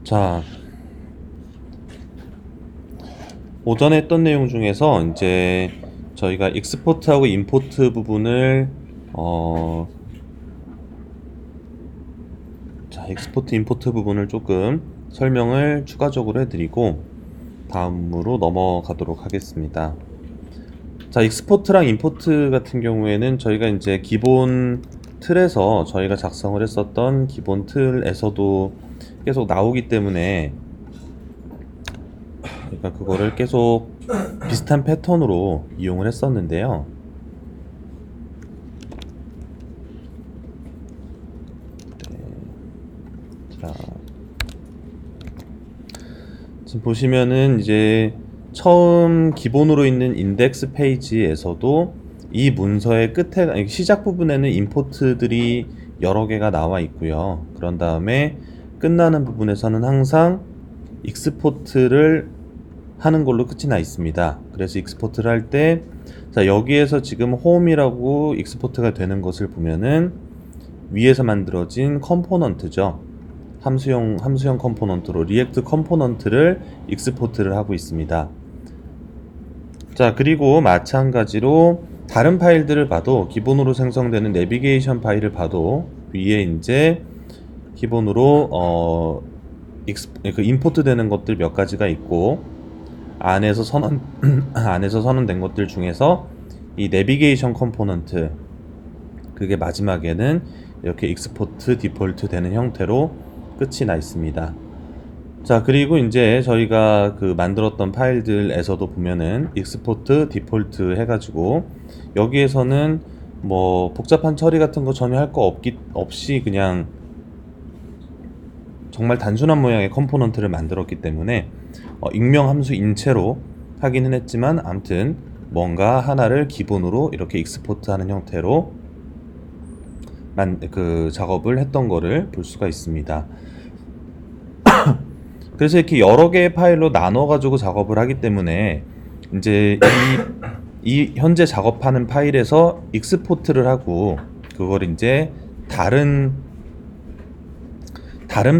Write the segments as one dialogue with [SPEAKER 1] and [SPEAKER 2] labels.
[SPEAKER 1] 자, 오전에 했던 내용 중에서 이제 저희가 익스포트하고 임포트 부분을 어, 익스포트 임포트 부분을 조금 설명을 추가적으로 해드리고 다음으로 넘어가도록 하겠습니다. 자, 익스포트랑 임포트 같은 경우에는 저희가 이제 기본 틀에서 저희가 작성을 했었던 기본 틀에서도 계속 나오기 때문에, 그러니까 그거를 계속 비슷한 패턴으로 이용을 했었는데요. 자, 지금 보시면은 이제 처음 기본으로 있는 인덱스 페이지에서도 이 문서의 끝에 시작 부분에는 임포트들이 여러 개가 나와 있고요. 그런 다음에 끝나는 부분에서는 항상 익스포트를 하는 걸로 끝이 나 있습니다. 그래서 익스포트를 할 때, 자, 여기에서 지금 홈이라고 익스포트가 되는 것을 보면은 위에서 만들어진 컴포넌트죠. 함수형 컴포넌트로 리액트 컴포넌트를 익스포트를 하고 있습니다. 자, 그리고 마찬가지로 다른 파일들을 봐도, 기본으로 생성되는 내비게이션 파일을 봐도 위에 이제 기본으로 임포트 되는 것들 몇 가지가 있고, 안에서 선언된 것들 중에서 이 내비게이션 컴포넌트, 그게 마지막에는 이렇게 익스포트 디폴트 되는 형태로 끝이 나 있습니다. 자, 그리고 이제 저희가 그 만들었던 파일들에서도 보면은 익스포트 디폴트 해가지고 여기에서는 뭐 복잡한 처리 같은 거 전혀 할 거 없이 그냥 정말 단순한 모양의 컴포넌트를 만들었기 때문에 익명 함수 인체로 하기는 했지만, 아무튼 뭔가 하나를 기본으로 이렇게 익스포트 하는 형태로 그 작업을 했던 거를 볼 수가 있습니다. 그래서 이렇게 여러 개의 파일로 나눠 가지고 작업을 하기 때문에 이제 이 현재 작업하는 파일에서 익스포트를 하고, 그걸 이제 다른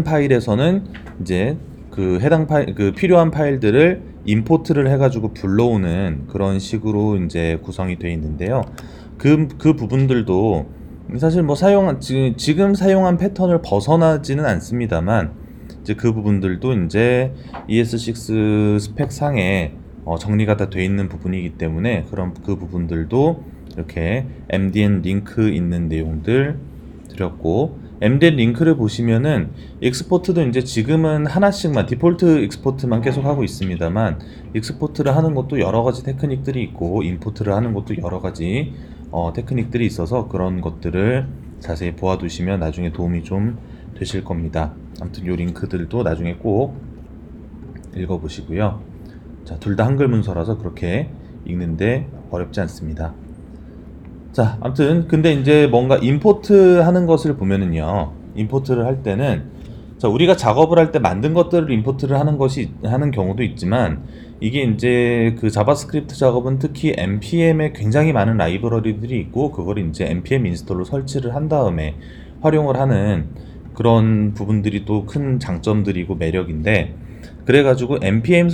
[SPEAKER 1] 파일에서는 이제 그 해당 파일, 그 필요한 파일들을 임포트를 해가지고 불러오는 그런 식으로 이제 구성이 되어 있는데요. 그 부분들도 사실 뭐 지금 사용한 패턴을 벗어나지는 않습니다만, 이제 그 부분들도 이제 ES6 스펙 상에 정리가 다 되어 있는 부분이기 때문에, 그런 그 부분들도 이렇게 MDN 링크 있는 내용들 드렸고, MDN 링크를 보시면은 익스포트도 이제 지금은 하나씩만 디폴트 익스포트만 계속 하고 있습니다만, 익스포트를 하는 것도 여러 가지 테크닉들이 있고 임포트를 하는 것도 여러 가지 테크닉들이 있어서 그런 것들을 자세히 보아두시면 나중에 도움이 좀 되실 겁니다. 아무튼 요 링크들도 나중에 꼭 읽어보시고요. 자, 둘 다 한글 문서라서 그렇게 읽는데 어렵지 않습니다. 자, 아무튼 근데 이제 뭔가 임포트 하는 것을 보면은요, 임포트를 할 때는, 자, 우리가 작업을 할 때 만든 것들을 임포트를 하는 경우도 있지만, 이게 이제 그 자바스크립트 작업은 특히 npm에 굉장히 많은 라이브러리들이 있고, 그걸 이제 npm 인스톨로 설치를 한 다음에 활용을 하는 그런 부분들이 또 큰 장점들이고 매력인데, 그래가지고 npm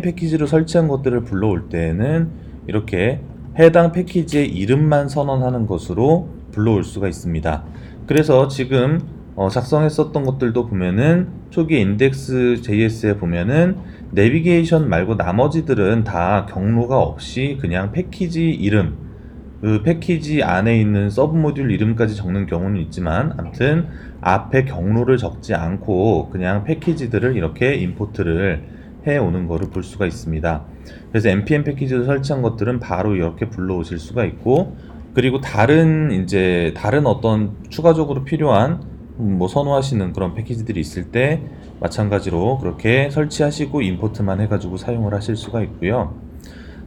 [SPEAKER 1] 패키지로 설치한 것들을 불러올 때는 이렇게 해당 패키지의 이름만 선언하는 것으로 불러올 수가 있습니다. 그래서 지금 작성했었던 것들도 보면은 초기 index.js에 보면은 내비게이션 말고 나머지들은 다 경로가 없이 그냥 패키지 이름, 그 패키지 안에 있는 서브 모듈 이름까지 적는 경우는 있지만, 아무튼 앞에 경로를 적지 않고 그냥 패키지들을 이렇게 임포트를 해오는 거를 볼 수가 있습니다. 그래서 npm 패키지를 설치한 것들은 바로 이렇게 불러오실 수가 있고, 그리고 다른 어떤 추가적으로 필요한 뭐 선호하시는 그런 패키지들이 있을 때 마찬가지로 그렇게 설치하시고 임포트만 해가지고 사용을 하실 수가 있고요.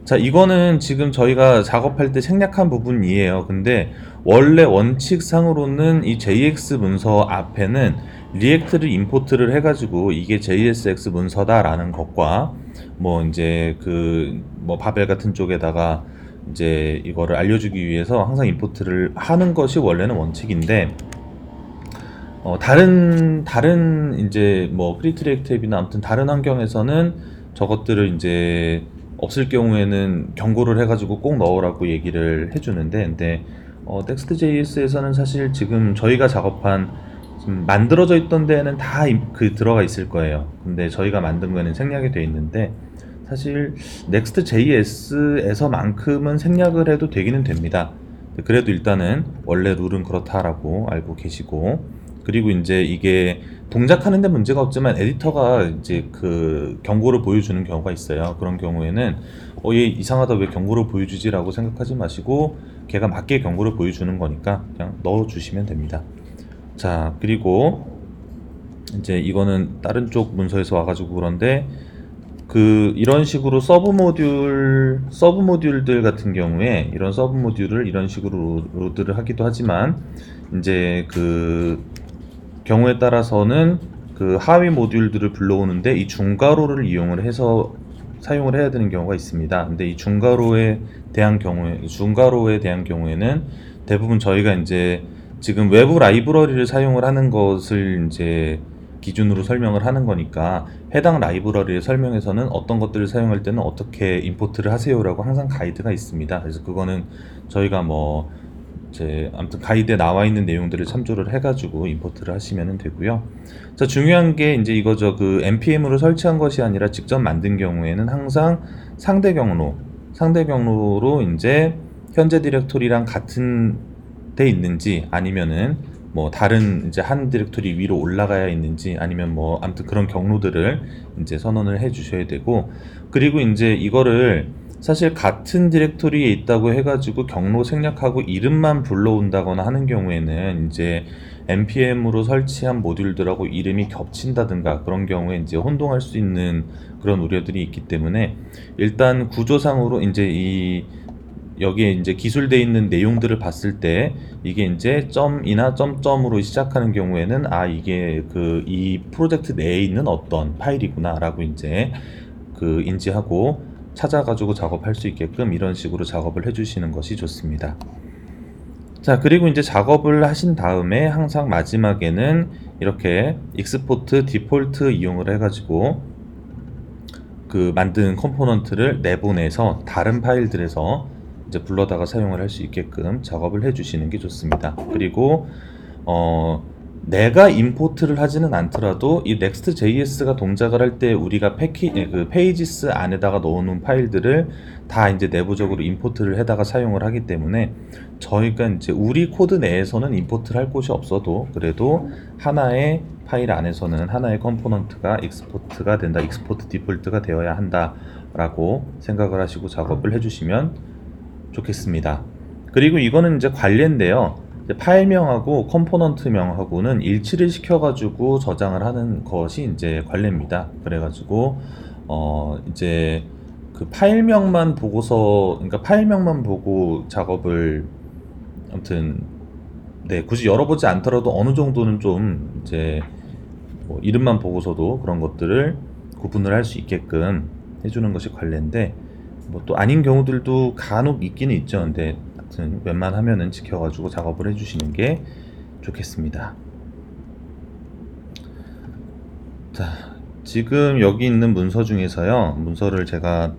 [SPEAKER 1] 자, 이거는 지금 저희가 작업할 때 생략한 부분이에요. 근데 원래 원칙상으로는 이 JX 문서 앞에는 리액트를 임포트를 해가지고 이게 JSX 문서다라는 것과, 뭐 이제 그 뭐 바벨 같은 쪽에다가 이제 이거를 알려주기 위해서 항상 임포트를 하는 것이 원래는 원칙인데, 다른 이제 뭐 크리에이트 앱이나 아무튼 다른 환경에서는 저것들을 이제 없을 경우에는 경고를 해가지고 꼭 넣으라고 얘기를 해주는데, 근데 Next.js에서는 사실 지금 저희가 작업한 지금 만들어져 있던 데에는 다 그 들어가 있을 거예요. 근데 저희가 만든 거에는 생략이 돼 있는데, 사실 Next.js에서만큼은 생략을 해도 되기는 됩니다. 그래도 일단은 원래 룰은 그렇다라고 알고 계시고, 그리고 이제 이게 동작하는데 문제가 없지만 에디터가 이제 그 경고를 보여주는 경우가 있어요. 그런 경우에는 얘 이상하다 왜 경고를 보여주지라고 생각하지 마시고 걔가 맞게 경고를 보여주는 거니까 그냥 넣어주시면 됩니다. 자, 그리고 이제 이거는 다른 쪽 문서에서 와가지고 그런데 이런 식으로 서브 모듈들 같은 경우에 이런 서브 모듈을 이런 식으로 로드를 하기도 하지만 이제 경우에 따라서는 하위 모듈들을 불러오는데 이 중괄호를 이용을 해서 사용을 해야 되는 경우가 있습니다. 근데 이 중괄호에 대한 경우에는 대부분 저희가 이제 지금 외부 라이브러리를 사용을 하는 것을 이제 기준으로 설명을 하는 거니까 해당 라이브러리를 설명해서는 어떤 것들을 사용할 때는 어떻게 임포트를 하세요라고 항상 가이드가 있습니다. 그래서 그거는 저희가 뭐 이제 아무튼 가이드에 나와 있는 내용들을 참조를 해가지고 임포트를 하시면 되고요. 자, 중요한 게 이제 이거죠. npm으로 설치한 것이 아니라 직접 만든 경우에는 항상 상대 경로로 이제 현재 디렉토리랑 같은 데 있는지 아니면은 뭐 다른 이제 한 디렉토리 위로 올라가야 있는지 아니면 뭐 아무튼 그런 경로들을 이제 선언을 해 주셔야 되고, 그리고 이제 이거를 사실 같은 디렉토리에 있다고 해가지고 경로 생략하고 이름만 불러온다거나 하는 경우에는 이제 npm으로 설치한 모듈들하고 이름이 겹친다든가 그런 경우에 이제 혼동할 수 있는 그런 우려들이 있기 때문에 일단 구조상으로 이제 여기에 이제 기술되어 있는 내용들을 봤을 때 이게 이제 점이나 점점으로 시작하는 경우에는 이게 이 프로젝트 내에 있는 어떤 파일이구나라고 이제 인지하고 찾아가지고 작업할 수 있게끔 이런 식으로 작업을 해주시는 것이 좋습니다. 자, 그리고 이제 작업을 하신 다음에 항상 마지막에는 이렇게 익스포트 디폴트 이용을 해가지고 만든 컴포넌트를 내보내서 다른 파일들에서 이제 불러다가 사용을 할 수 있게끔 작업을 해주시는 게 좋습니다. 그리고 내가 임포트를 하지는 않더라도 이 Next.js가 동작을 할 때 우리가 페이지스 안에다가 넣어놓은 파일들을 다 이제 내부적으로 임포트를 해다가 사용을 하기 때문에 저희가 이제 우리 코드 내에서는 임포트를 할 곳이 없어도 그래도 하나의 파일 안에서는 하나의 컴포넌트가 익스포트 디폴트가 되어야 한다라고 생각을 하시고 작업을 해주시면 좋겠습니다. 그리고 이거는 이제 관리인데요. 파일명하고 컴포넌트명하고는 일치를 시켜가지고 저장을 하는 것이 이제 관례입니다. 그래가지고 이제 파일명만 그러니까 파일명만 보고 작업을 아무튼 굳이 열어보지 않더라도 어느 정도는 좀 이제 뭐 이름만 보고서도 그런 것들을 구분을 할 수 있게끔 해주는 것이 관례인데 뭐 또 아닌 경우들도 간혹 있기는 있죠. 근데 하여튼 웬만하면은 지켜가지고 작업을 해주시는 게 좋겠습니다. 자, 지금 여기 있는 문서 중에서요, 문서를 제가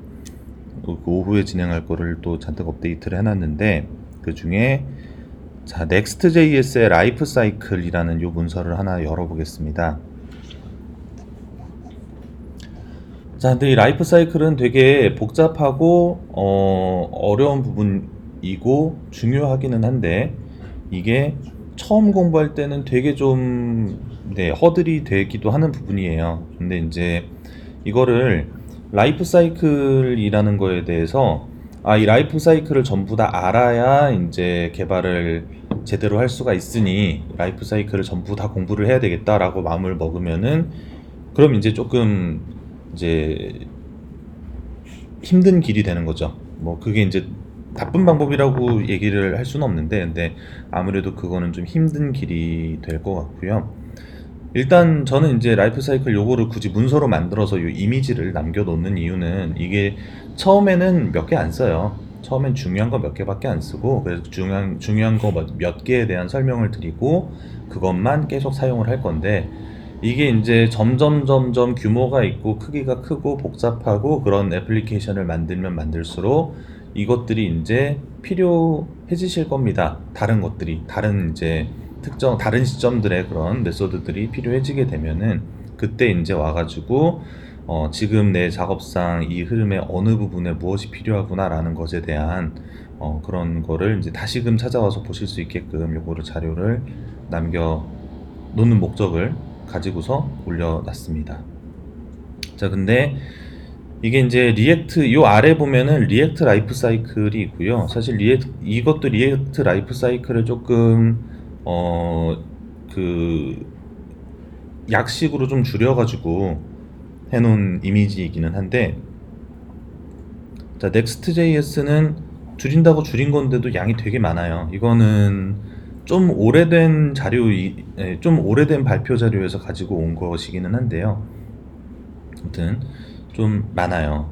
[SPEAKER 1] 오후에 진행할 거를 또 잔뜩 업데이트를 해놨는데 그 중에 자, Next.js의 라이프 사이클이라는 요 문서를 하나 열어보겠습니다. 자, 근데 이 라이프 사이클은 되게 복잡하고 어려운 부분이고 중요하기는 한데 이게 처음 공부할 때는 되게 좀 허들이 되기도 하는 부분이에요. 근데 이제 이거를 라이프 사이클이라는 거에 대해서 이 라이프 사이클을 전부 다 알아야 이제 개발을 제대로 할 수가 있으니 라이프 사이클을 전부 다 공부를 해야 되겠다라고 마음을 먹으면은 그럼 이제 조금 이제 힘든 길이 되는 거죠. 뭐 그게 이제 나쁜 방법이라고 얘기를 할 수는 없는데 근데 아무래도 그거는 좀 힘든 길이 될 것 같고요. 일단 저는 이제 라이프 사이클 요거를 굳이 문서로 만들어서 요 이미지를 남겨 놓는 이유는 이게 처음에는 몇 개 안 써요. 처음엔 중요한 거 몇 개밖에 안 쓰고, 그래서 중요한 거 몇 개에 대한 설명을 드리고 그것만 계속 사용을 할 건데, 이게 이제 점점 규모가 있고 크기가 크고 복잡하고 그런 애플리케이션을 만들면 만들수록 이것들이 이제 필요해지실 겁니다. 다른 것들이, 다른 이제 다른 시점들의 그런 메소드들이 필요해지게 되면은, 그때 이제 와가지고 지금 내 작업상 이 흐름의 어느 부분에 무엇이 필요하구나라는 것에 대한 그런 거를 이제 다시금 찾아와서 보실 수 있게끔 요거를 자료를 남겨 놓는 목적을 가지고서 올려놨습니다. 자, 근데 이게 이제 리액트, 요 아래 보면은 리액트 라이프 사이클이 있고요. 사실 이것도 리액트 라이프 사이클을 조금 그 약식으로 좀 줄여가지고 해놓은 이미지이기는 한데, 자, Next.js는 줄인다고 줄인 건데도 양이 되게 많아요. 이거는 좀 오래된 좀 오래된 발표 자료에서 가지고 온 것이기는 한데요. 아무튼 좀 많아요.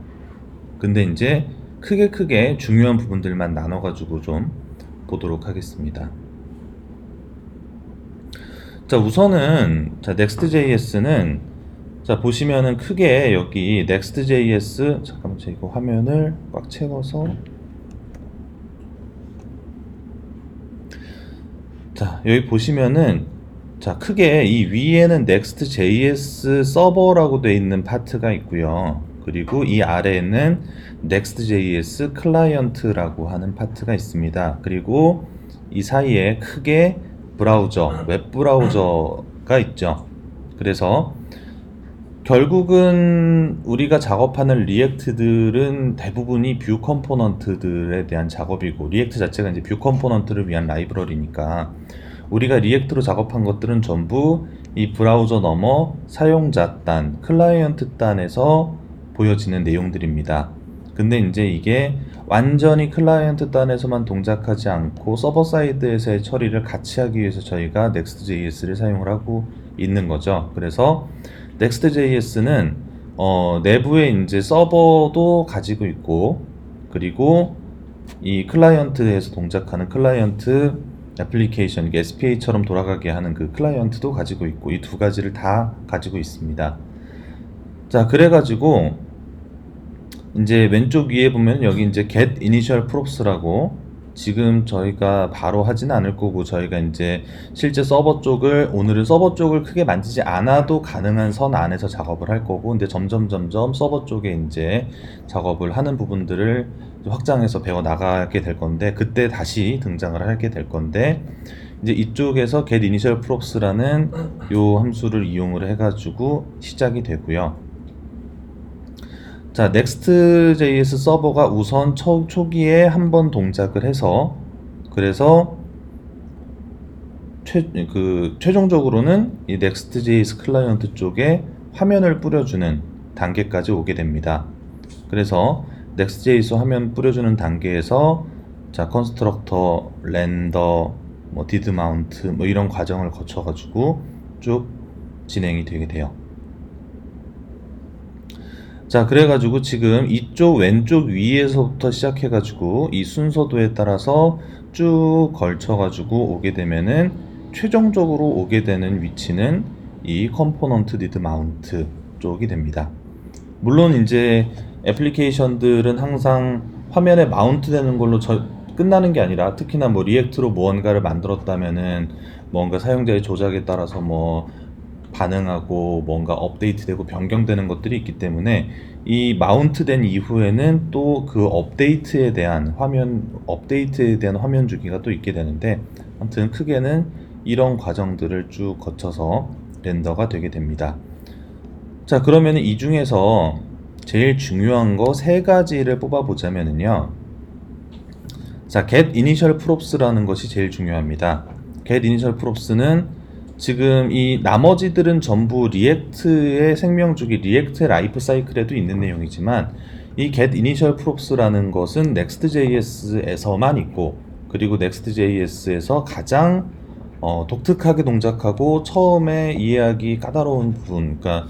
[SPEAKER 1] 근데 이제 크게 중요한 부분들만 나눠가지고 좀 보도록 하겠습니다. 자, 우선은 Next.js는 자, 보시면은 크게 여기 Next.js, 잠깐만 제가 이거 화면을 꽉 채워서, 자, 여기 보시면은, 자, 크게 이 위에는 Next.js 서버라고 되어 있는 파트가 있고요. 그리고 이 아래에는 Next.js 클라이언트라고 하는 파트가 있습니다. 그리고 이 사이에 크게 브라우저, 웹 브라우저가 있죠. 그래서 결국은 우리가 작업하는 리액트들은 대부분이 뷰 컴포넌트들에 대한 작업이고, 리액트 자체가 이제 뷰 컴포넌트를 위한 라이브러리니까 우리가 리액트로 작업한 것들은 전부 이 브라우저 너머 사용자 단, 클라이언트 단에서 보여지는 내용들입니다. 근데 이제 이게 완전히 클라이언트 단에서만 동작하지 않고 서버 사이드에서의 처리를 같이 하기 위해서 저희가 Next.js를 사용을 하고 있는 거죠. 그래서 Next.js는 내부에 이제 서버도 가지고 있고, 그리고 이 클라이언트에서 동작하는 클라이언트 애플리케이션, SPA처럼 돌아가게 하는 그 클라이언트도 가지고 있고, 이 두 가지를 다 가지고 있습니다. 자, 그래가지고 이제 왼쪽 위에 보면 여기 이제 get initial props라고, 지금 저희가 바로 하진 않을 거고, 저희가 이제 실제 오늘은 서버 쪽을 크게 만지지 않아도 가능한 선 안에서 작업을 할 거고, 근데 점점 서버 쪽에 이제 작업을 하는 부분들을 확장해서 배워 나가게 될 건데, 그때 다시 등장을 하게 될 건데, 이제 이쪽에서 get initial props라는 요 함수를 이용을 해가지고 시작이 되고요. 자, Next.js 서버가 우선 초기에 한번 동작을 해서, 그래서 최종적으로는 이 Next.js 클라이언트 쪽에 화면을 뿌려주는 단계까지 오게 됩니다. 그래서 Next.js 화면 뿌려주는 단계에서 자, 컨스트럭터, 렌더, 뭐 did mount 뭐 이런 과정을 거쳐가지고 쭉 진행이 되게 돼요. 자, 그래가지고 지금 이쪽 왼쪽 위에서부터 시작해가지고 이 순서도에 따라서 쭉 걸쳐가지고 오게 되면은 최종적으로 오게 되는 위치는 이 컴포넌트 디드 마운트 쪽이 됩니다. 물론 이제 애플리케이션들은 항상 화면에 마운트 되는 걸로 끝나는 게 아니라, 특히나 뭐 리액트로 무언가를 만들었다면은 뭔가 사용자의 조작에 따라서 뭐 반응하고 뭔가 업데이트되고 변경되는 것들이 있기 때문에, 이 마운트된 이후에는 또 그 업데이트에 대한 화면 주기가 또 있게 되는데, 아무튼 크게는 이런 과정들을 쭉 거쳐서 렌더가 되게 됩니다. 자, 그러면 이 중에서 제일 중요한 거 세 가지를 뽑아 보자면은요, 자, get initial props라는 것이 제일 중요합니다. get initial props는 지금 이 나머지들은 전부 리액트의 생명주기, 리액트의 라이프 사이클에도 있는 내용이지만, 이 get initial props라는 것은 Next.js에서만 있고, 그리고 Next.js에서 가장 독특하게 동작하고 처음에 이해하기 까다로운 부분, 그러니까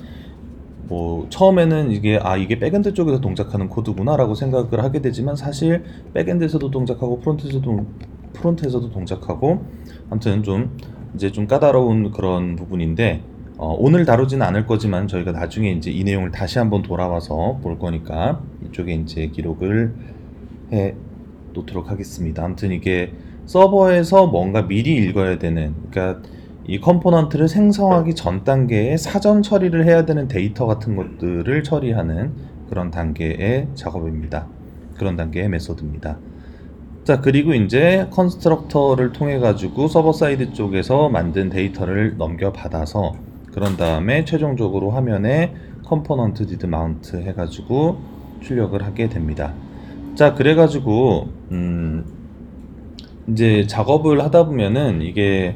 [SPEAKER 1] 뭐 처음에는 이게 백엔드 쪽에서 동작하는 코드구나라고 생각을 하게 되지만 사실 백엔드에서도 동작하고 프론트에서도 동작하고 아무튼 좀 이제 좀 까다로운 그런 부분인데 오늘 다루지는 않을 거지만 저희가 나중에 이제 이 내용을 다시 한번 돌아와서 볼 거니까 이쪽에 이제 기록을 해 놓도록 하겠습니다. 아무튼 이게 서버에서 뭔가 미리 읽어야 되는, 그러니까 이 컴포넌트를 생성하기 전 단계에 사전 처리를 해야 되는 데이터 같은 것들을 처리하는 그런 단계의 작업입니다. 그런 단계의 메소드입니다. 자, 그리고 이제 컨스트럭터를 통해 가지고 서버 사이드 쪽에서 만든 데이터를 넘겨받아서 그런 다음에 최종적으로 화면에 컴포넌트 디드 마운트 해가지고 출력을 하게 됩니다. 자, 그래가지고 이제 작업을 하다 보면은 이게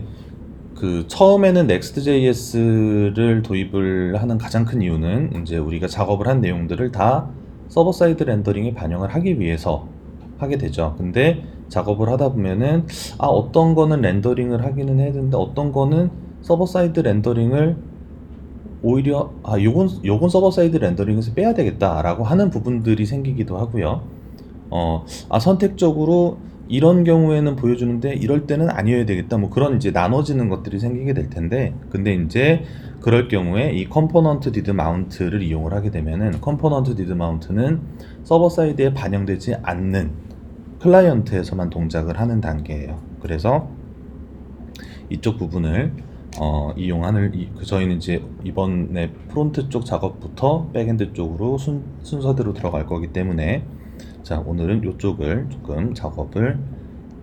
[SPEAKER 1] 그 처음에는 Next.js를 도입을 하는 가장 큰 이유는 이제 우리가 작업을 한 내용들을 다 서버 사이드 렌더링에 반영을 하기 위해서 하게 되죠. 근데 작업을 하다 보면은 어떤 거는 렌더링을 하기는 해야 되는데 어떤 거는 서버 사이드 렌더링을 오히려 요건 서버 사이드 렌더링에서 빼야 되겠다라고 하는 부분들이 생기기도 하고요. 선택적으로 이런 경우에는 보여주는데 이럴 때는 아니어야 되겠다, 뭐 그런 이제 나눠지는 것들이 생기게 될 텐데, 근데 이제 그럴 경우에 이 컴포넌트 디드 마운트를 이용을 하게 되면은 컴포넌트 디드 마운트는 서버 사이드에 반영되지 않는 클라이언트에서만 동작을 하는 단계예요. 그래서 이쪽 부분을 저희는 이제 이번에 프론트 쪽 작업부터 백엔드 쪽으로 순서대로 들어갈 거기 때문에, 자, 오늘은 이쪽을 조금 작업을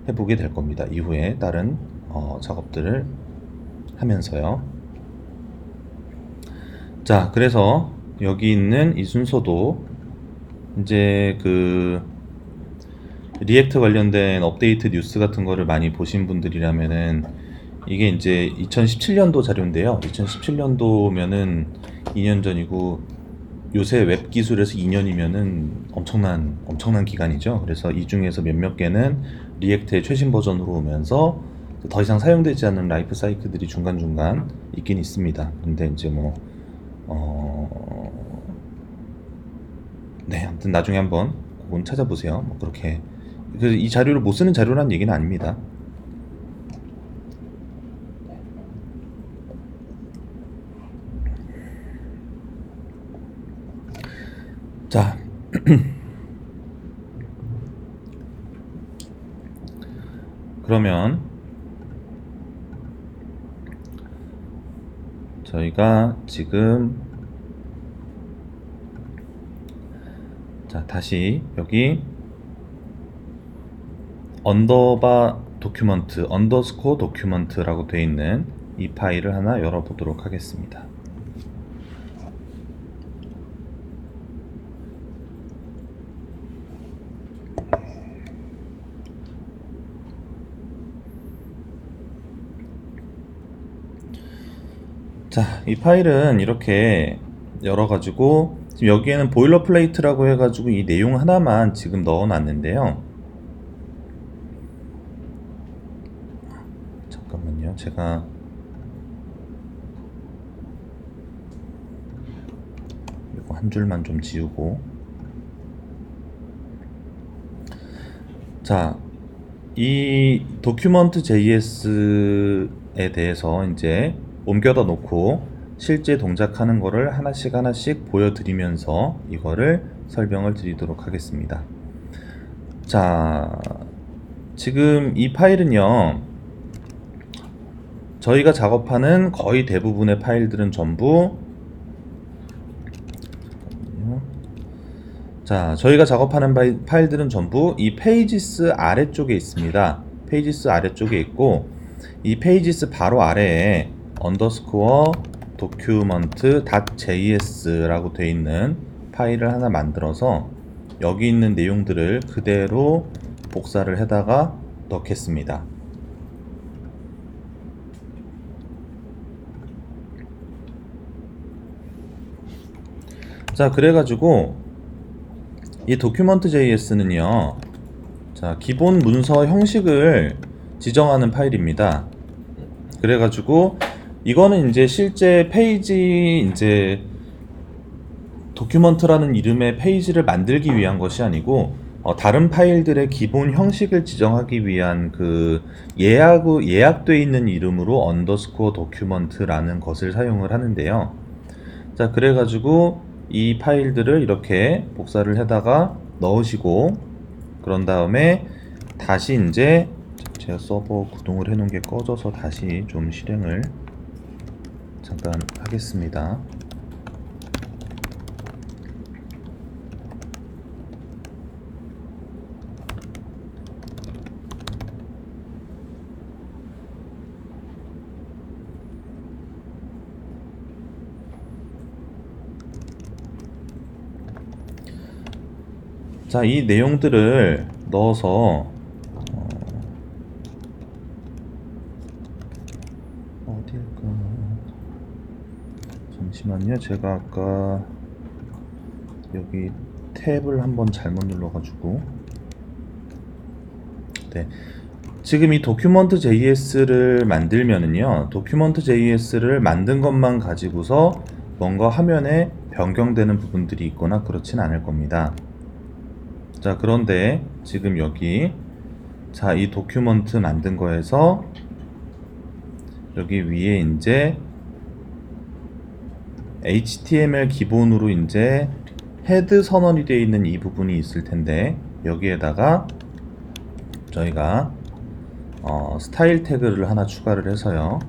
[SPEAKER 1] 해보게 될 겁니다. 이후에 다른 작업들을 하면서요. 자, 그래서 여기 있는 이 순서도 이제 그 리액트 관련된 업데이트 뉴스 같은 거를 많이 보신 분들이라면은 이게 이제 2017년도 자료인데요. 2017년도면은 2년 전이고 요새 웹 기술에서 2년이면은 엄청난 기간이죠. 그래서 이 중에서 몇몇 개는 리액트의 최신 버전으로 오면서 더 이상 사용되지 않는 라이프 사이클들이 중간중간 있긴 있습니다. 근데 이제 네, 아무튼 나중에 한번 그건 찾아보세요. 뭐 그렇게 그래서 이 자료를 못 쓰는 자료란 얘기는 아닙니다. 자, 그러면 저희가 지금 다시 여기 언더바 도큐먼트 언더스코어 도큐먼트라고 되어 있는 이 파일을 하나 열어보도록 하겠습니다. 자, 이 파일은 이렇게 열어가지고 지금 여기에는 보일러플레이트라고 해가지고 이 내용 하나만 지금 넣어놨는데요. 잠깐만요. 제가 이거 한 줄만 좀 지우고, 자, 이 도큐먼트 JS에 대해서 이제 옮겨다 놓고 실제 동작하는 거를 하나씩 보여드리면서 이거를 설명을 드리도록 하겠습니다. 자, 지금 이 파일은요, 저희가 작업하는 거의 대부분의 파일들은 전부, 자, 저희가 작업하는 파일들은 전부 이 페이지스 아래쪽에 있습니다. 페이지스 아래쪽에 있고, 이 페이지스 바로 아래에 언더스코어 도큐먼트 .js라고 되어 있는 파일을 하나 만들어서 여기 있는 내용들을 그대로 복사를 해다가 넣겠습니다. 자, 그래가지고 이 도큐먼트 JS는요, 자, 기본 문서 형식을 지정하는 파일입니다. 그래가지고 이거는 이제 실제 페이지 이제 도큐먼트라는 이름의 페이지를 만들기 위한 것이 아니고 다른 파일들의 기본 형식을 지정하기 위한 그 예약되어 있는 이름으로 언더스코어 도큐먼트라는 것을 사용을 하는데요. 자, 그래가지고 이 파일들을 이렇게 복사를 해다가 넣으시고, 그런 다음에 다시 이제 제가 서버 구동을 해놓은 게 꺼져서 다시 좀 실행을 잠깐 하겠습니다. 자, 이 내용들을 넣어서 어딜까? 잠시만요. 제가 아까 여기 탭을 한번 잘못 눌러가지고, 네. 지금 이 도큐먼트 JS를 만들면은요, 도큐먼트 JS를 만든 것만 가지고서 뭔가 화면에 변경되는 부분들이 있거나 그렇진 않을 겁니다. 자, 그런데 지금 여기, 자, 이 도큐먼트 만든 거에서 여기 위에 이제 HTML 기본으로 이제 헤드 선언이 되어 있는 이 부분이 있을 텐데, 여기에다가 저희가 스타일 태그를 하나 추가를 해서요.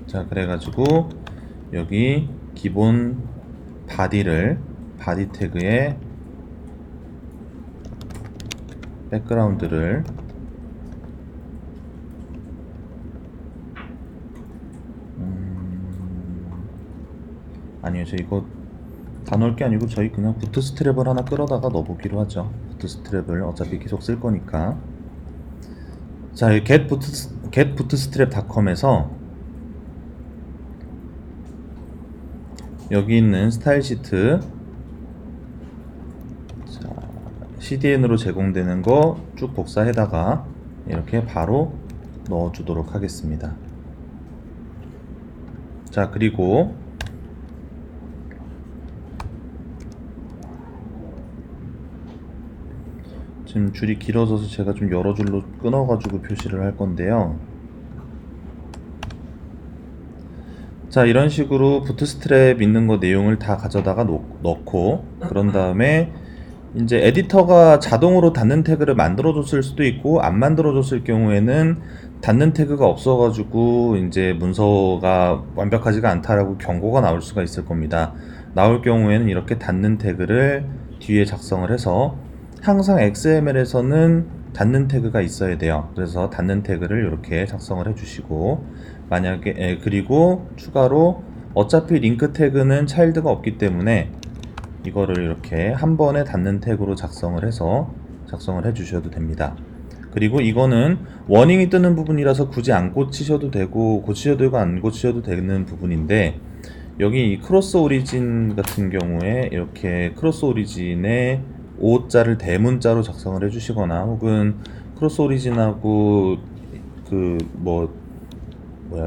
[SPEAKER 1] 자, 그래가지고 여기 기본 바디 태그에 백그라운드를 아니요, 저 이거 다 넣을 게 아니고 저희 그냥 부트스트랩을 하나 끌어다가 넣어보기로 하죠. 부트스트랩을 어차피 계속 쓸 거니까. 자, 이 getbootstrap.com에서 여기 있는 스타일 시트, 자, CDN으로 제공되는 거 쭉 복사해다가 이렇게 바로 넣어주도록 하겠습니다. 자, 그리고 지금 줄이 길어져서 제가 좀 여러 줄로 끊어가지고 표시를 할 건데요. 자, 이런 식으로 부트스트랩 있는 거 내용을 다 가져다가 넣고, 그런 다음에 이제 에디터가 자동으로 닫는 태그를 만들어줬을 수도 있고, 안 만들어줬을 경우에는 닫는 태그가 없어가지고 이제 문서가 완벽하지가 않다라고 경고가 나올 수가 있을 겁니다. 나올 경우에는 이렇게 닫는 태그를 뒤에 작성을 해서, 항상 XML에서는 닫는 태그가 있어야 돼요. 그래서 닫는 태그를 이렇게 작성을 해주시고, 만약에 그리고 추가로 어차피 링크 태그는 차일드가 없기 때문에 이거를 이렇게 한 번에 닫는 태그로 작성을 해서 작성을 해주셔도 됩니다. 그리고 이거는 워닝이 뜨는 부분이라서 굳이 안 고치셔도 되고, 고치셔도 되고 안 고치셔도 되는 부분인데, 여기 이 크로스 오리진 같은 경우에 이렇게 크로스 오리진에 O자를 대문자로 작성을 해주시거나, 혹은 크로스 오리진하고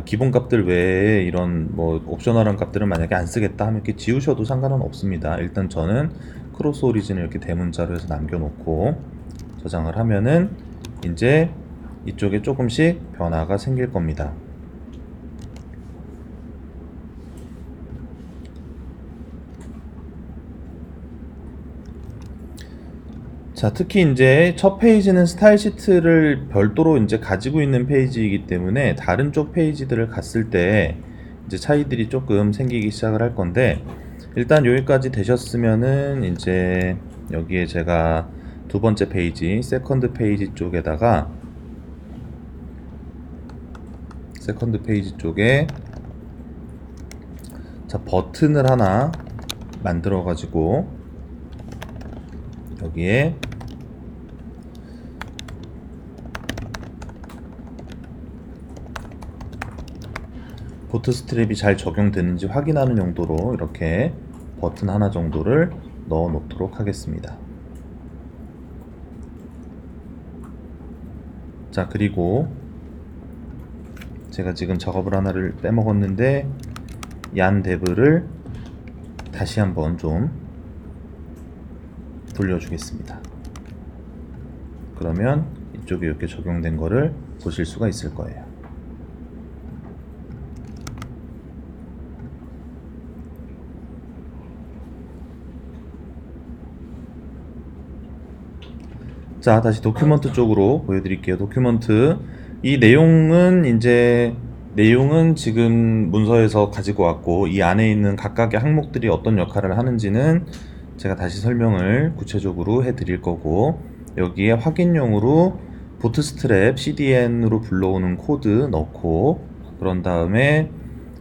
[SPEAKER 1] 기본 값들 외에 이런 옵셔널한 값들은 만약에 안 쓰겠다 하면 이렇게 지우셔도 상관은 없습니다. 일단 저는 크로스 오리진을 이렇게 대문자로 해서 남겨놓고 저장을 하면은 이제 이쪽에 조금씩 변화가 생길 겁니다. 자, 특히 이제 첫 페이지는 스타일 시트를 별도로 이제 가지고 있는 페이지이기 때문에 다른 쪽 페이지들을 갔을 때 이제 차이들이 조금 생기기 시작을 할 건데, 일단 여기까지 되셨으면은 이제 여기에 제가 두 번째 페이지, 세컨드 페이지 쪽에다가 세컨드 페이지 쪽에 자, 버튼을 하나 만들어 가지고 여기에 부트스트랩이 잘 적용되는지 확인하는 용도로 이렇게 버튼 하나 정도를 넣어 놓도록 하겠습니다. 자, 그리고 제가 지금 작업을 하나를 빼먹었는데 얀데브를 다시 한번 좀 돌려주겠습니다. 그러면 이쪽에 이렇게 적용된 거를 보실 수가 있을 거예요. 자, 다시 도큐먼트 쪽으로 보여드릴게요. 도큐먼트. 이 내용은 지금 문서에서 가지고 왔고, 이 안에 있는 각각의 항목들이 어떤 역할을 하는지는 제가 다시 설명을 구체적으로 해드릴 거고, 여기에 확인용으로 보트스트랩 CDN으로 불러오는 코드 넣고, 그런 다음에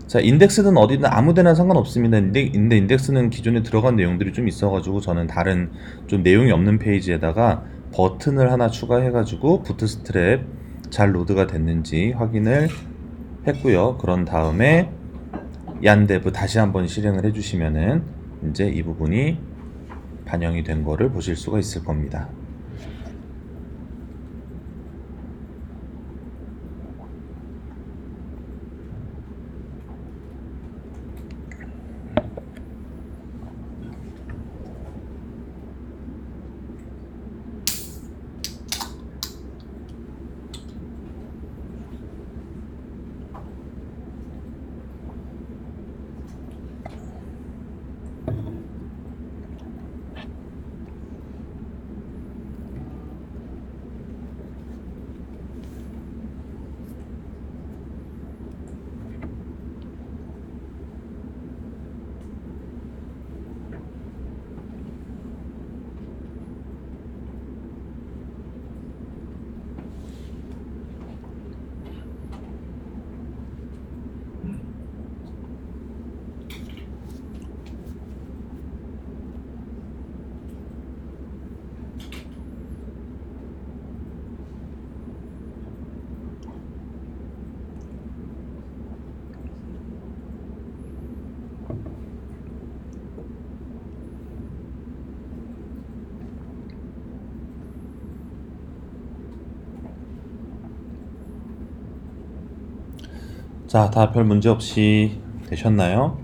[SPEAKER 1] 자, 인덱스는 어디든 아무데나 상관없습니다. 근데 인덱스는 기존에 들어간 내용들이 좀 있어가지고 저는 다른 좀 내용이 없는 페이지에다가 버튼을 하나 추가해가지고 부트스트랩 잘 로드가 됐는지 확인을 했고요. 그런 다음에 얀데브 다시 한번 실행을 해주시면은 이제 이 부분이 반영이 된 거를 보실 수가 있을 겁니다. 자, 다 별 문제 없이 되셨나요?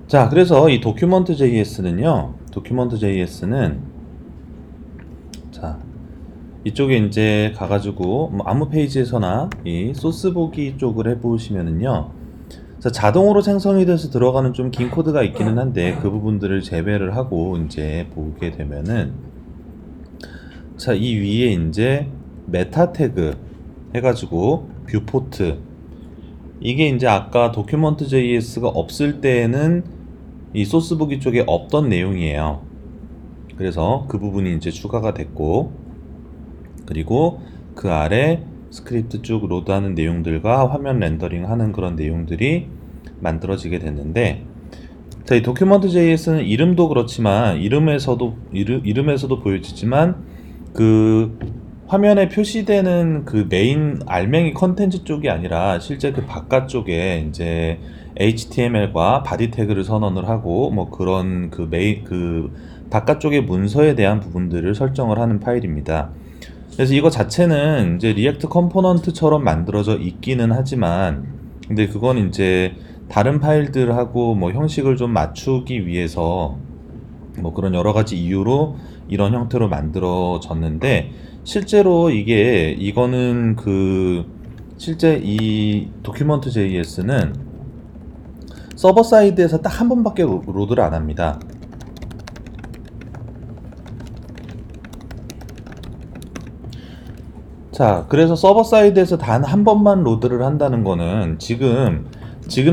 [SPEAKER 1] 자, 그래서 이 도큐먼트.js는 자, 이쪽에 이제 가가지고 뭐 아무 페이지에서나 이 소스 보기 쪽을 해보시면은요, 자, 자동으로 생성이 돼서 들어가는 좀 긴 코드가 있기는 한데 그 부분들을 제외를 하고 이제 보게 되면은, 자, 이 위에 이제 메타 태그 해가지고 뷰포트, 이게 이제 아까 도큐먼트.js가 없을 때에는 이 소스보기 쪽에 없던 내용이에요. 그래서 그 부분이 이제 추가가 됐고, 그리고 그 아래 스크립트 쭉 로드하는 내용들과 화면 렌더링 하는 그런 내용들이 만들어지게 됐는데, 자, 이 도큐먼트.js는 이름도 그렇지만 이름에서도 보여지지만 그 화면에 표시되는 그 메인 알맹이 컨텐츠 쪽이 아니라 실제 그 바깥쪽에 이제 HTML과 바디 태그를 선언을 하고 뭐 그런 그 바깥쪽의 문서에 대한 부분들을 설정을 하는 파일입니다. 그래서 이거 자체는 이제 리액트 컴포넌트처럼 만들어져 있기는 하지만, 근데 그건 이제 다른 파일들하고 뭐 형식을 좀 맞추기 위해서 뭐 그런 여러 가지 이유로 이런 형태로 만들어졌는데, 실제로 이거는 실제 이 도큐먼트.js는 서버 사이드에서 딱 한 번밖에 로드를 안 합니다. 자, 그래서 서버 사이드에서 단 한 번만 로드를 한다는 거는 지금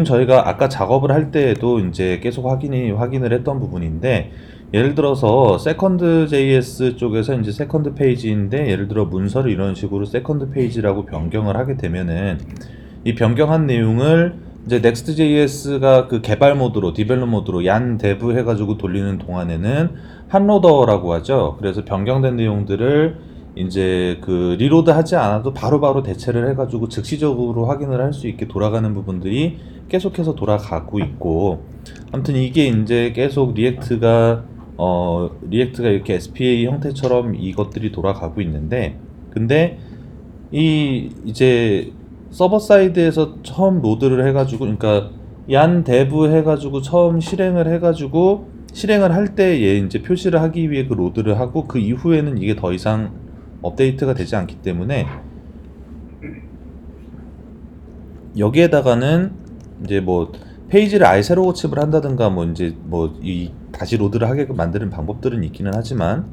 [SPEAKER 1] 저희가 아까 작업을 할 때에도 이제 계속 확인을 했던 부분인데, 예를 들어서 세컨드.js 쪽에서 이제 세컨드 페이지인데, 예를 들어 문서를 이런 식으로 세컨드 페이지라고 변경을 하게 되면은 이 변경한 내용을 이제 넥스트.js가 그 개발 모드로, 디벨롭 모드로 얀데브 해가지고 돌리는 동안에는 한로더라고 하죠. 그래서 변경된 내용들을 이제 그 리로드 하지 않아도 바로바로 대체를 해가지고 즉시적으로 확인을 할 수 있게 돌아가는 부분들이 계속해서 돌아가고 있고, 아무튼 이게 이제 계속 리액트가 리액트가 이렇게 SPA 형태처럼 이것들이 돌아가고 있는데, 근데 이제 서버 사이드에서 처음 로드를 해가지고, 그러니까 얀 데브 해가지고 처음 실행을 해가지고 실행을 할 때 얘 이제 표시를 하기 위해 그 로드를 하고, 그 이후에는 이게 더 이상 업데이트가 되지 않기 때문에 여기에다가는 이제 뭐 페이지를 아예 새로 고침을 한다든가 뭐 이제 뭐 이 다시 로드를 하게끔 만드는 방법들은 있기는 하지만,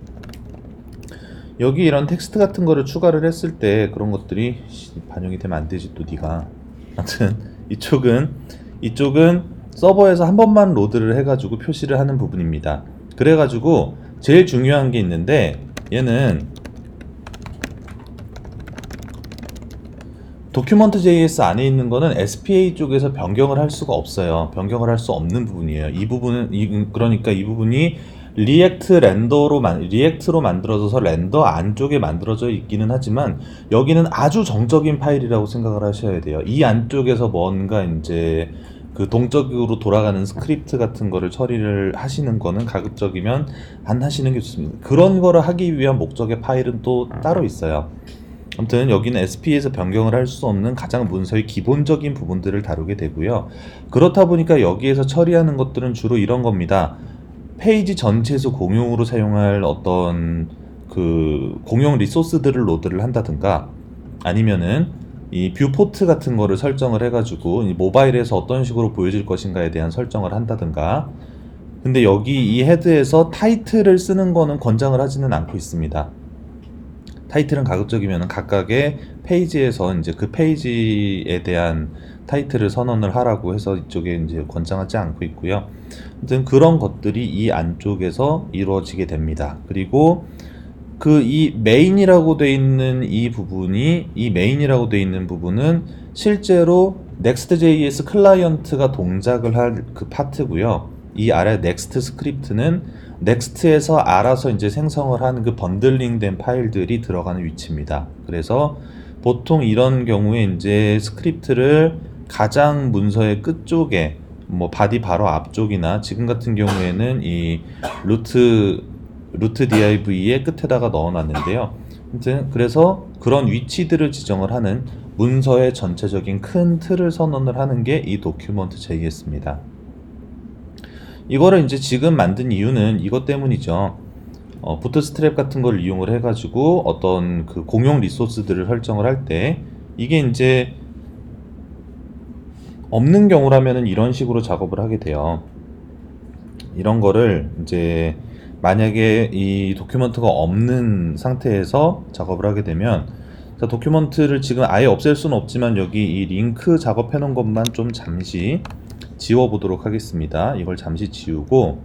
[SPEAKER 1] 여기 이런 텍스트 같은 거를 추가를 했을 때 그런 것들이 반영이 되면 안 되지 또 니가. 아무튼 이쪽은 서버에서 한 번만 로드를 해가지고 표시를 하는 부분입니다. 그래가지고 제일 중요한 게 있는데, 얘는 도큐먼트.js 안에 있는 거는 SPA 쪽에서 변경을 할 수가 없어요. 변경을 할 수 없는 부분이에요. 이 부분은 그러니까 이 부분이 리액트로 만들어져서 렌더 안쪽에 만들어져 있기는 하지만, 여기는 아주 정적인 파일이라고 생각을 하셔야 돼요. 이 안쪽에서 뭔가 이제 그 동적으로 돌아가는 스크립트 같은 거를 처리를 하시는 거는 가급적이면 안 하시는 게 좋습니다. 그런 거를 하기 위한 목적의 파일은 또 따로 있어요. 아무튼 여기는 SP에서 변경을 할 수 없는 가장 문서의 기본적인 부분들을 다루게 되고요. 그렇다 보니까 여기에서 처리하는 것들은 주로 이런 겁니다. 페이지 전체에서 공용으로 사용할 어떤 그 공용 리소스들을 로드를 한다든가, 아니면은 이 뷰포트 같은 거를 설정을 해가지고 이 모바일에서 어떤 식으로 보여질 것인가에 대한 설정을 한다든가. 근데 여기 이 헤드에서 타이틀을 쓰는 거는 권장을 하지는 않고 있습니다. 타이틀은 가급적이면 각각의 페이지에서 이제 그 페이지에 대한 타이틀을 선언을 하라고 해서 이쪽에 이제 권장하지 않고 있고요. 아무튼 그런 것들이 이 안쪽에서 이루어지게 됩니다. 그리고 그 이 메인이라고 돼 있는 이 메인이라고 돼 있는 부분은 실제로 Next.js 클라이언트가 동작을 할 그 파트고요. 이 아래 Next 스크립트는 넥스트에서 알아서 이제 생성을 하는 그 번들링된 파일들이 들어가는 위치입니다. 그래서 보통 이런 경우에 이제 스크립트를 가장 문서의 끝쪽에, 뭐 바디 바로 앞쪽이나 지금 같은 경우에는 이 루트 div의 끝에다가 넣어놨는데요. 아무튼 그래서 그런 위치들을 지정을 하는 문서의 전체적인 큰 틀을 선언을 하는 게 이 도큐먼트.js입니다. 이거를 이제 지금 만든 이유는 이것 때문이죠. 부트스트랩 같은 걸 이용을 해가지고 어떤 그 공용 리소스들을 설정을 할 때, 이게 이제 없는 경우라면은 이런 식으로 작업을 하게 돼요. 이런 거를 이제 만약에 이 도큐먼트가 없는 상태에서 작업을 하게 되면, 자, 도큐먼트를 지금 아예 없앨 수는 없지만 여기 이 링크 작업해 놓은 것만 좀 잠시 지워 보도록 하겠습니다. 이걸 잠시 지우고,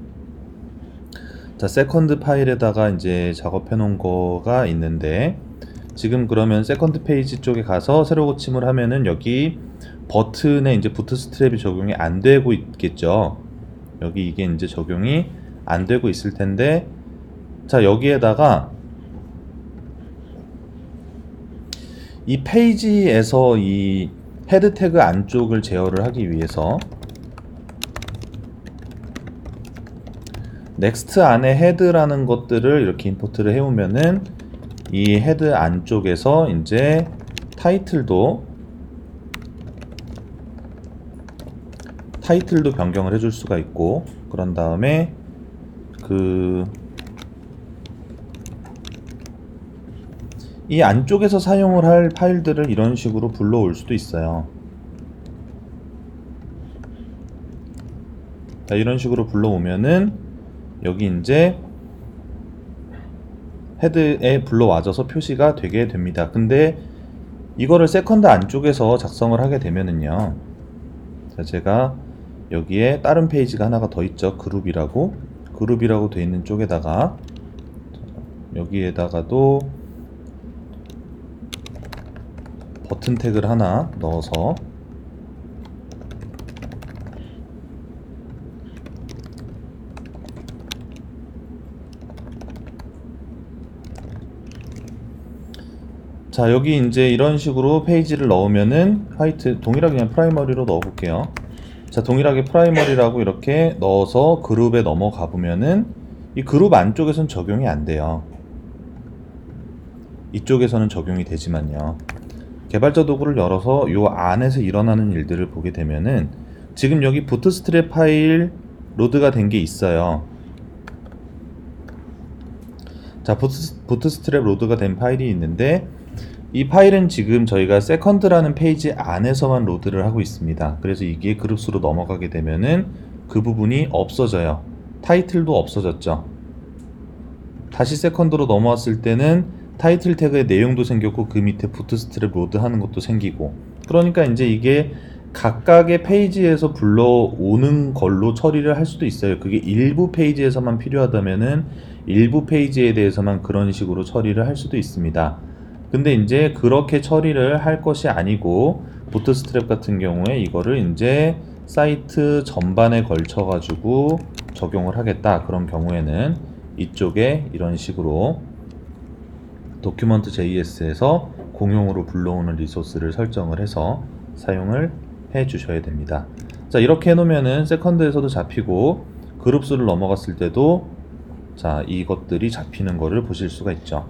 [SPEAKER 1] 자, 세컨드 파일에다가 이제 작업해 놓은 거가 있는데, 지금 그러면 세컨드 페이지 쪽에 가서 새로 고침을 하면은 여기 버튼에 이제 부트스트랩이 적용이 안 되고 있겠죠. 여기 이게 이제 적용이 안 되고 있을 텐데, 자, 여기에다가 이 페이지에서 이 헤드 태그 안쪽을 제어를 하기 위해서 넥스트 안에 헤드라는 것들을 이렇게 임포트를 해오면은 이 헤드 안쪽에서 이제 타이틀도 변경을 해줄 수가 있고, 그런 다음에 이 안쪽에서 사용을 할 파일들을 이런 식으로 불러올 수도 있어요. 자, 이런 식으로 불러오면은 여기 이제 헤드에 불러와져서 표시가 되게 됩니다. 근데 이거를 세컨드 안쪽에서 작성을 하게 되면은요, 자, 제가 여기에 다른 페이지가 하나가 더 있죠. 그룹이라고 돼 있는 쪽에다가 여기에다가도 버튼 태그를 하나 넣어서 자, 여기 이제 이런 식으로 페이지를 넣으면은 화이트 동일하게 그냥 프라이머리로 넣어 볼게요. 자, 동일하게 프라이머리라고 이렇게 넣어서 그룹에 넘어가 보면은 이 그룹 안쪽에선 적용이 안 돼요. 이쪽에서는 적용이 되지만요. 개발자 도구를 열어서 요 안에서 일어나는 일들을 보게 되면은 지금 여기 부트스트랩 파일 로드가 된 게 있어요. 자, 부트스트랩 로드가 된 파일이 있는데 이 파일은 지금 저희가 세컨드라는 페이지 안에서만 로드를 하고 있습니다. 그래서 이게 그룹수로 넘어가게 되면은 그 부분이 없어져요. 타이틀도 없어졌죠. 다시 세컨드로 넘어왔을 때는 타이틀 태그의 내용도 생겼고 그 밑에 부트스트랩 로드 하는 것도 생기고, 그러니까 이제 이게 각각의 페이지에서 불러오는 걸로 처리를 할 수도 있어요. 그게 일부 페이지에서만 필요하다면은 일부 페이지에 대해서만 그런 식으로 처리를 할 수도 있습니다. 근데 이제 그렇게 처리를 할 것이 아니고 부트스트랩 같은 경우에 이거를 이제 사이트 전반에 걸쳐 가지고 적용을 하겠다, 그런 경우에는 이쪽에 이런 식으로 도큐먼트 JS에서 공용으로 불러오는 리소스를 설정을 해서 사용을 해 주셔야 됩니다. 자, 이렇게 해 놓으면은 세컨드에서도 잡히고 그룹수를 넘어갔을 때도 자, 이것들이 잡히는 거를 보실 수가 있죠.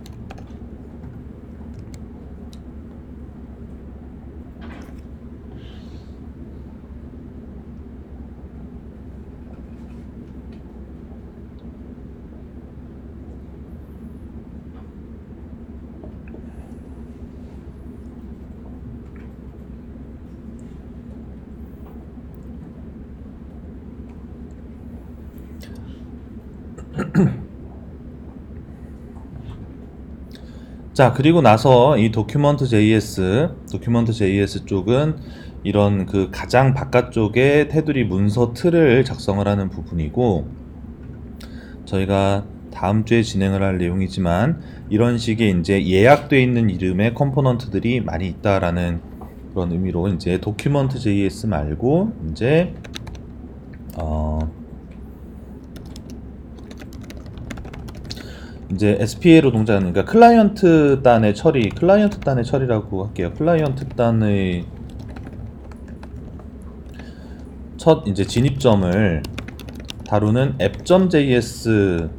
[SPEAKER 1] 자, 그리고 나서 이 도큐먼트 JS 쪽은 이런 그 가장 바깥쪽에 테두리 문서 틀을 작성을 하는 부분이고, 저희가 다음 주에 진행을 할 내용이지만 이런 식의 이제 예약되어 있는 이름의 컴포넌트들이 많이 있다라는 그런 의미로 이제 도큐먼트 JS 말고 이제 이제 SPA로 동작하는, 그러니까 클라이언트 단의 처리라고 할게요. 클라이언트 단의 첫 이제 진입점을 다루는 app.js라는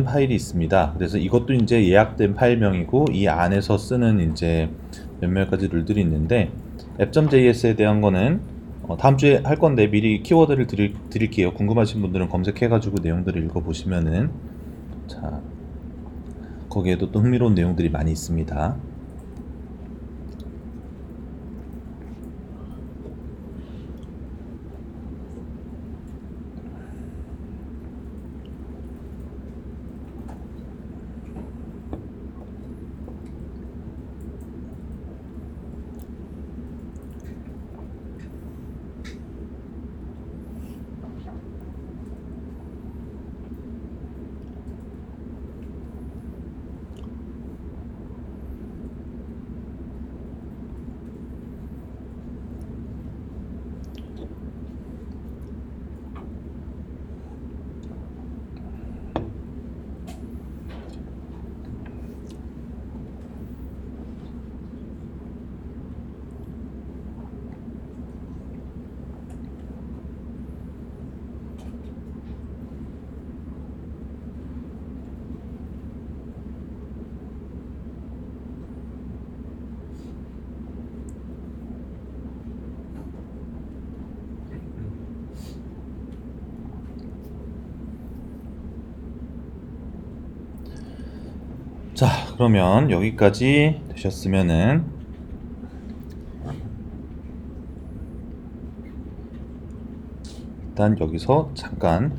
[SPEAKER 1] 파일이 있습니다. 그래서 이것도 이제 예약된 파일명이고 이 안에서 쓰는 이제 몇몇 가지 룰들이 있는데, app.js에 대한 거는 다음 주에 할 건데 미리 키워드를 드릴게요. 궁금하신 분들은 검색해가지고 내용들을 읽어보시면은, 자, 거기에도 또 흥미로운 내용들이 많이 있습니다. 자, 그러면 여기까지 되셨으면은 일단 여기서 잠깐